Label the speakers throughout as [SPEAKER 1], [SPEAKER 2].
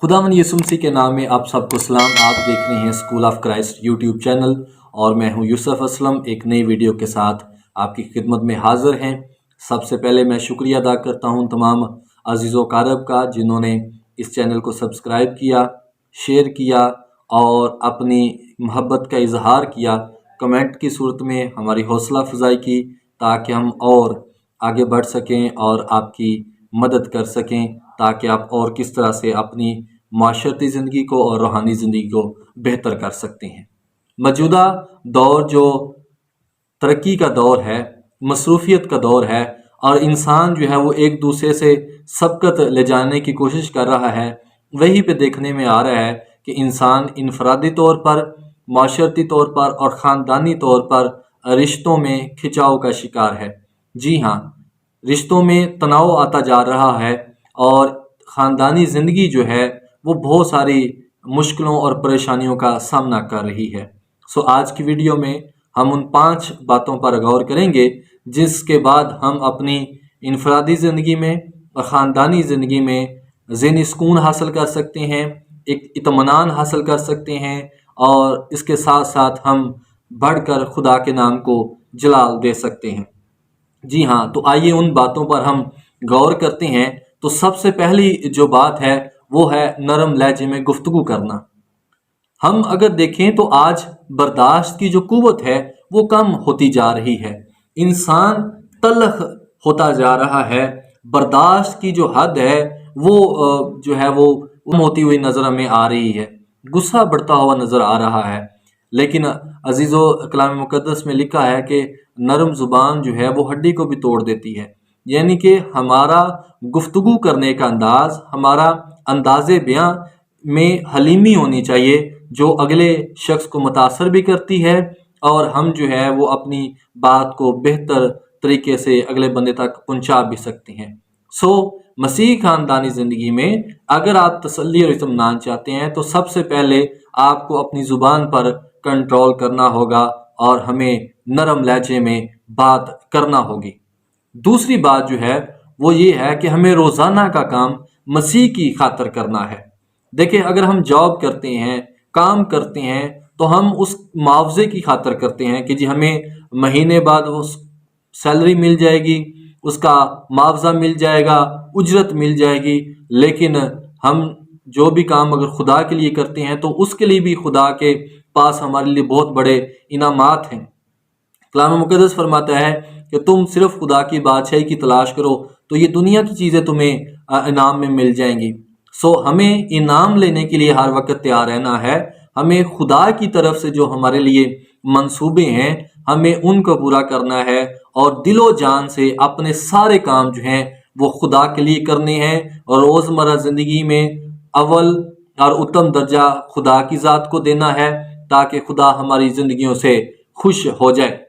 [SPEAKER 1] खुदावन यीशु मसीह के नाम में आप सबको सलाम। आप देख रहे हैं school of Christ YouTube channel और मैं हूं यूसुफ असलम एक नई वीडियो के साथ आपकी खिदमत में हाजिर हैं। सबसे पहले मैं शुक्रिया अदा करता हूं तमाम अजीज़ों कारब का जिन्होंने इस चैनल को सब्सक्राइब किया, शेयर किया और अपनी मोहब्बत का इजहार किया, कमेंट की सूरत में हमारी हौसला अफजाई की ताकि हम और आगे बढ़ सकें और आपकी मदद कर सकें ताकि आप और किस तरह से अपनी माशरती ज़िंदगी को और रूहानी ज़िंदगी को बेहतर कर सकते हैं। मौजूदा दौर जो तरक्की का दौर है, मसरूफियत का दौर है और इंसान जो है वो एक दूसरे से सबकत ले जाने की कोशिश कर रहा है, वहीं पे देखने में आ रहा है कि इंसान इनफरादी तौर पर, माशरती तौर पर और ख़ानदानी तौर पर रिश्तों में खिंचाव का शिकार है। जी हाँ, रिश्तों में तनाव आता जा रहा है और ख़ानदानी ज़िंदगी जो है वो बहुत सारी मुश्किलों और परेशानियों का सामना कर रही है। सो आज की वीडियो में हम उन 5 बातों पर गौर करेंगे जिसके बाद हम अपनी इनफरादी ज़िंदगी में और ख़ानदानी ज़िंदगी में ज़हनी सुकून हासिल कर सकते हैं, एक इत्मीनान हासिल कर सकते हैं और इसके साथ साथ हम बढ़कर खुदा के नाम को जलाल दे सकते हैं। जी हाँ, तो आइए उन बातों पर हम गौर करते हैं। तो सबसे पहली जो बात है वो है नरम लहजे में गुफ्तगू करना। हम अगर देखें तो आज बर्दाश्त की जो कुव्वत है वो कम होती जा रही है। इंसान तलख होता जा रहा है। बर्दाश्त की जो हद है वो जो है वो कम होती हुई नज़र हमें आ रही है। गुस्सा बढ़ता हुआ नज़र आ रहा है। लेकिन अजीज़ो, कलाम मुक़द्दस में लिखा है कि नरम ज़ुबान जो है वो हड्डी को भी तोड़ देती है। यानी कि हमारा गुफ्तगू करने का अंदाज़, हमारा अंदाज़े बयां में हलीमी होनी चाहिए जो अगले शख्स को मुतासर भी करती है और हम जो है वो अपनी बात को बेहतर तरीके से अगले बंदे तक पहुंचा भी सकते हैं। सो मसीह ख़ानदानी ज़िंदगी में अगर आप तसल्ली और इत्मीनान चाहते हैं तो सबसे पहले आपको अपनी ज़ुबान पर कंट्रोल करना होगा और हमें नरम लहजे में बात करना होगी। दूसरी बात जो है वो ये है कि हमें रोज़ाना का काम मसीह की खातर करना है। देखिए, अगर हम जॉब करते हैं, काम करते हैं तो हम उस मुआवजे की खातर करते हैं कि जी हमें महीने बाद वो सैलरी मिल जाएगी, उसका मुआवजा मिल जाएगा, उजरत मिल जाएगी। लेकिन हम जो भी काम अगर खुदा के लिए करते हैं तो उसके लिए भी खुदा के पास हमारे लिए बहुत बड़े इनामात हैं। कलाम मुक़द्दस फरमाता है कि तुम सिर्फ खुदा की बादशाही की तलाश करो तो ये दुनिया की चीज़ें तुम्हें इनाम में मिल जाएंगी। सो हमें इनाम लेने के लिए हर वक्त तैयार रहना है। हमें खुदा की तरफ से जो हमारे लिए मंसूबे हैं हमें उनको पूरा करना है और दिलो जान से अपने सारे काम जो हैं वो खुदा के लिए करने हैं और रोज़मर्रा ज़िंदगी में अव्वल और उत्तम दर्जा खुदा की ज़ात को देना है ताकि खुदा हमारी ज़िंदगियों से खुश हो जाए।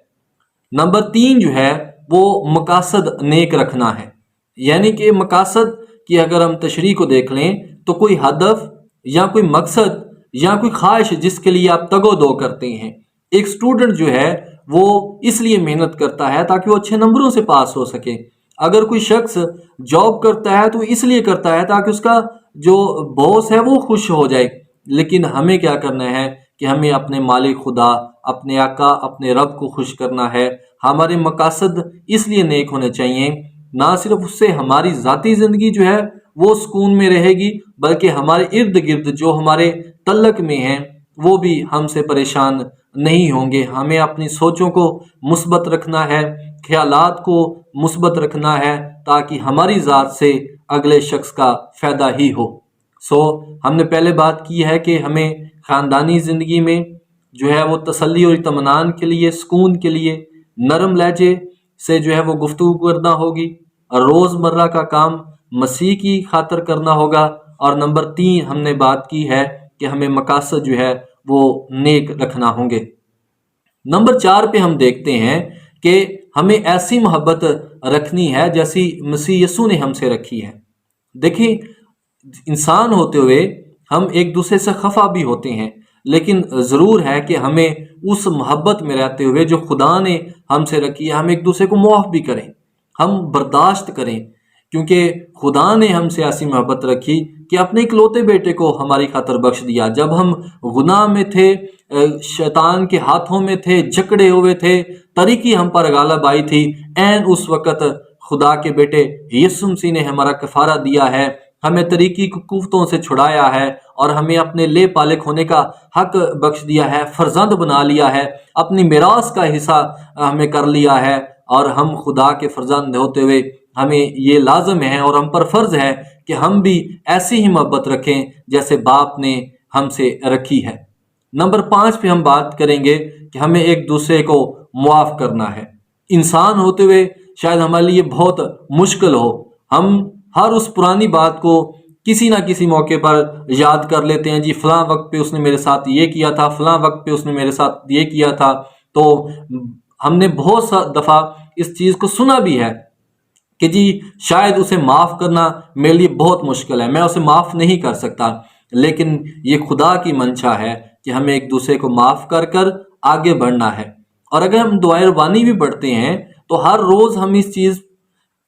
[SPEAKER 1] नंबर 3 जो है वो मकासद नेक रखना है। यानी कि मकासद की अगर हम तशरीह को देख लें तो कोई हदफ या कोई मकसद या कोई ख्वाहिश जिसके लिए आप तगो-दो करते हैं। एक स्टूडेंट जो है वो इसलिए मेहनत करता है ताकि वो अच्छे नंबरों से पास हो सके। अगर कोई शख्स जॉब करता है तो इसलिए करता है ताकि उसका जो बॉस है वो खुश हो जाए। लेकिन हमें क्या करना है कि हमें अपने मालिक खुदा, अपने आका, अपने रब को खुश करना है। हमारे मकासद इसलिए नेक होने चाहिए, ना सिर्फ उससे हमारी ज़ाती ज़िंदगी जो है वो सुकून में रहेगी बल्कि हमारे इर्द गिर्द जो हमारे तल्लक में हैं वो भी हमसे परेशान नहीं होंगे। हमें अपनी सोचों को मुस्बत रखना है, ख्यालात को मुस्बत रखना है ताकि हमारी ज़ात से अगले शख्स का फ़ायदा ही हो। सो हमने पहले बात की है कि हमें ख़ानदानी ज़िंदगी में जो है वो तसल्ली और इत्मीनान के लिए, सुकून के लिए नरम लहजे से जो है वो गुफ्तगू करना होगी और रोज़मर्रा का काम मसीह की खातर करना होगा। और नंबर 3 हमने बात की है कि हमें मकासद जो है वो नेक रखना होंगे। नंबर 4 पे हम देखते हैं कि हमें ऐसी मोहब्बत रखनी है जैसी मसीह यीशु ने हमसे रखी है। देखिए, इंसान होते हुए हम एक दूसरे से खफा भी होते हैं, लेकिन ज़रूर है कि हमें उस मोहब्बत में रहते हुए जो खुदा ने हमसे रखी है हम एक दूसरे को मुआफ़ भी करें, हम बर्दाश्त करें। کیونکہ خدا نے ہم سے ایسی محبت رکھی کہ اپنے اکلوتے بیٹے کو ہماری خاطر بخش دیا۔ جب ہم گناہ میں تھے، شیطان کے ہاتھوں میں تھے، جکڑے ہوئے تھے، طریقی ہم پر غالب آئی تھی، عین اس وقت خدا کے بیٹے یسوع مسیح نے ہمارا کفارہ دیا ہے، ہمیں طریقی قوتوں سے چھڑایا ہے اور ہمیں اپنے لے پالک ہونے کا حق بخش دیا ہے، فرزند بنا لیا ہے، اپنی میراث کا حصہ ہمیں کر لیا ہے، اور ہم خدا کے فرزند ہوتے ہوئے ہمیں یہ لازم ہے اور ہم پر فرض ہے کہ ہم بھی ایسی ہی محبت رکھیں جیسے باپ نے ہم سے رکھی ہے۔ نمبر 5 پہ ہم بات کریں گے کہ ہمیں ایک دوسرے کو معاف کرنا ہے۔ انسان ہوتے ہوئے شاید ہمارے لیے بہت مشکل ہو، ہم ہر اس پرانی بات کو کسی نہ کسی موقع پر یاد کر لیتے ہیں، جی فلاں وقت پہ اس نے میرے ساتھ یہ کیا تھا، فلاں وقت پہ اس نے میرے ساتھ یہ کیا تھا۔ تو ہم نے بہت سا دفعہ اس چیز کو سنا بھی ہے کہ جی شاید اسے معاف کرنا میرے لیے بہت مشکل ہے، میں اسے معاف نہیں کر سکتا، لیکن یہ خدا کی منشا ہے کہ ہمیں ایک دوسرے کو معاف کر کر آگے بڑھنا ہے۔ اور اگر ہم دعائے ربانی بھی پڑھتے ہیں تو ہر روز ہم اس چیز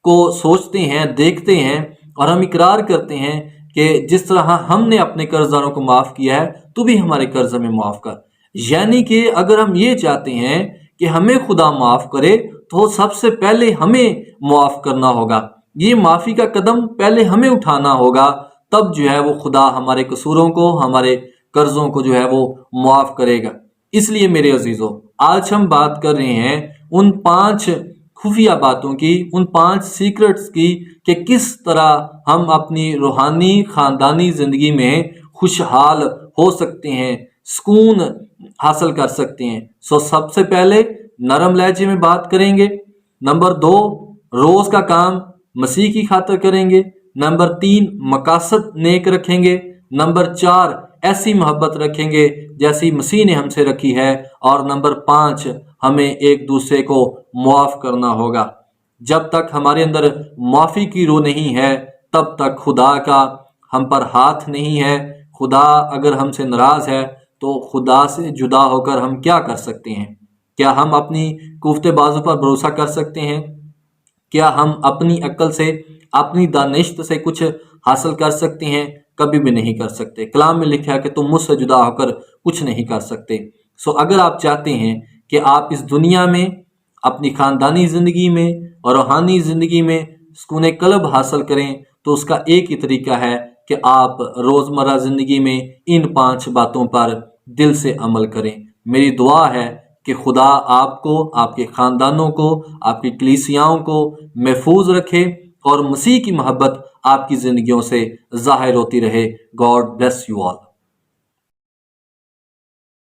[SPEAKER 1] کو سوچتے ہیں، دیکھتے ہیں اور ہم اقرار کرتے ہیں کہ جس طرح ہم نے اپنے قرض داروں کو معاف کیا ہے تو بھی ہمارے قرض ہمیں معاف کر۔ یعنی کہ اگر ہم یہ چاہتے ہیں کہ ہمیں خدا معاف کرے تو سب سے پہلے ہمیں معاف کرنا ہوگا، یہ معافی کا قدم پہلے ہمیں اٹھانا ہوگا، تب جو ہے وہ خدا ہمارے قصوروں کو، ہمارے قرضوں کو جو ہے وہ معاف کرے گا۔ اس لیے میرے عزیزو، آج ہم بات کر رہے ہیں ان 5 خفیہ باتوں کی، ان 5 سیکرٹس کی کہ کس طرح ہم اپنی روحانی خاندانی زندگی میں خوشحال ہو سکتے ہیں، سکون حاصل کر سکتے ہیں۔ سب سے پہلے نرم لہجے میں بات کریں گے۔ نمبر 2، روز کا کام مسیح کی خاطر کریں گے۔ نمبر 3، مقاصد نیک رکھیں گے۔ نمبر 4، ایسی محبت رکھیں گے جیسی مسیح نے ہم سے رکھی ہے۔ اور نمبر 5، ہمیں ایک دوسرے کو معاف کرنا ہوگا۔ جب تک ہمارے اندر معافی کی روح نہیں ہے تب تک خدا کا ہم پر ہاتھ نہیں ہے۔ خدا اگر ہم سے ناراض ہے تو خدا سے جدا ہو کر ہم کیا کر سکتے ہیں؟ کیا ہم اپنی کوفتے بازو پر بھروسہ کر سکتے ہیں؟ کیا ہم اپنی عقل سے، اپنی دانشت سے کچھ حاصل کر سکتے ہیں؟ کبھی بھی نہیں کر سکتے۔ کلام میں لکھا ہے کہ تم مجھ سے جدا ہو کر کچھ نہیں کر سکتے۔ اگر آپ چاہتے ہیں کہ آپ اس دنیا میں، اپنی خاندانی زندگی میں اور روحانی زندگی میں سکون قلب حاصل کریں تو اس کا ایک ہی طریقہ ہے کہ آپ روزمرہ زندگی میں ان 5 باتوں پر دل سے عمل کریں۔ میری دعا ہے کہ خدا آپ کو، آپ کے خاندانوں کو، آپ کی کلیسیاؤں کو محفوظ رکھے اور مسیح کی محبت آپ کی زندگیوں سے ظاہر ہوتی رہے۔ God bless you all.